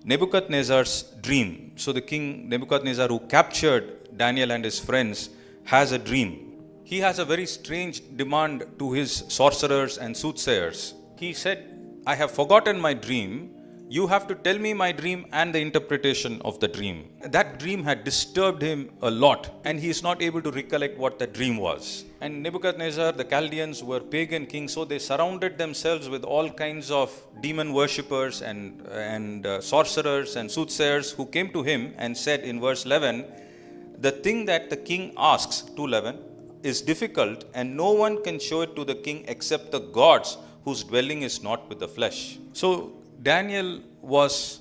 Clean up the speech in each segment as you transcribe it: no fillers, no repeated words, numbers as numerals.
Nebuchadnezzar's dream. So the king Nebuchadnezzar, who captured Daniel and his friends, has a dream. He has a very strange demand to his sorcerers and soothsayers. He said, I have forgotten my dream. You have to tell me my dream and the interpretation of the dream. That dream had disturbed him a lot, and he is not able to recollect what the dream was. And Nebuchadnezzar, the Chaldeans, were pagan kings, so they surrounded themselves with all kinds of demon worshippers and sorcerers and soothsayers who came to him and said in verse 11, the thing that the king asks, 2:11, is difficult, and no one can show it to the king except the gods whose dwelling is not with the flesh. So Daniel was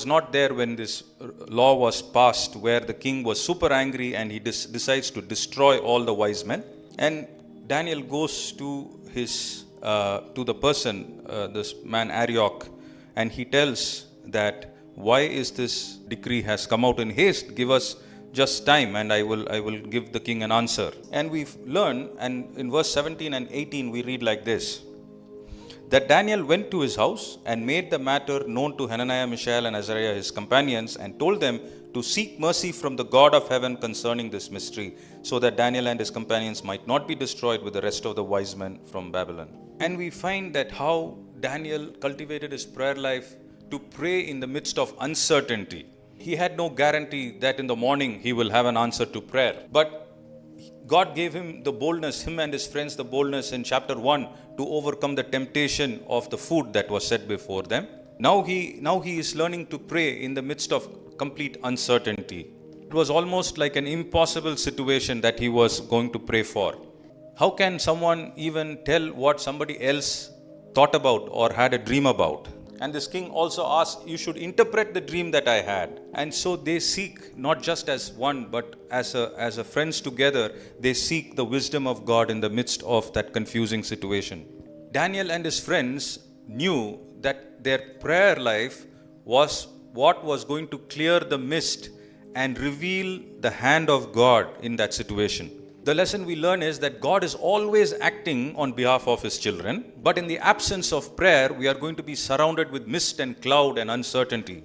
not there when this law was passed, where the king was super angry and he decides to destroy all the wise men. And Daniel goes to the person, this man Arioch, and he tells that, why is this decree has come out in haste? Give us just time, and I will give the king an answer. And we've learned, and in verse 17 and 18 we read like this, that Daniel went to his house and made the matter known to Hananiah, Mishael, and Azariah, his companions, and told them to seek mercy from the God of heaven concerning this mystery, so that Daniel and his companions might not be destroyed with the rest of the wise men from Babylon. And we find that how Daniel cultivated his prayer life to pray in the midst of uncertainty. He had no guarantee that in the morning he will have an answer to prayer. But God gave him the boldness, him and his friends, the boldness in chapter 1 to overcome the temptation of the food that was set before them. Now he is learning to pray in the midst of complete uncertainty. It was almost like an impossible situation that he was going to pray for. How can someone even tell what somebody else thought about or had a dream about? And this king also asked, you should interpret the dream that I had. And so they seek, not just as one, but as a friends together, they seek the wisdom of God in the midst of that confusing situation. Daniel and his friends knew that their prayer life was what was going to clear the mist and reveal the hand of God in that situation. The lesson we learn is that God is always acting on behalf of his children, but in the absence of prayer, we are going to be surrounded with mist and cloud and uncertainty.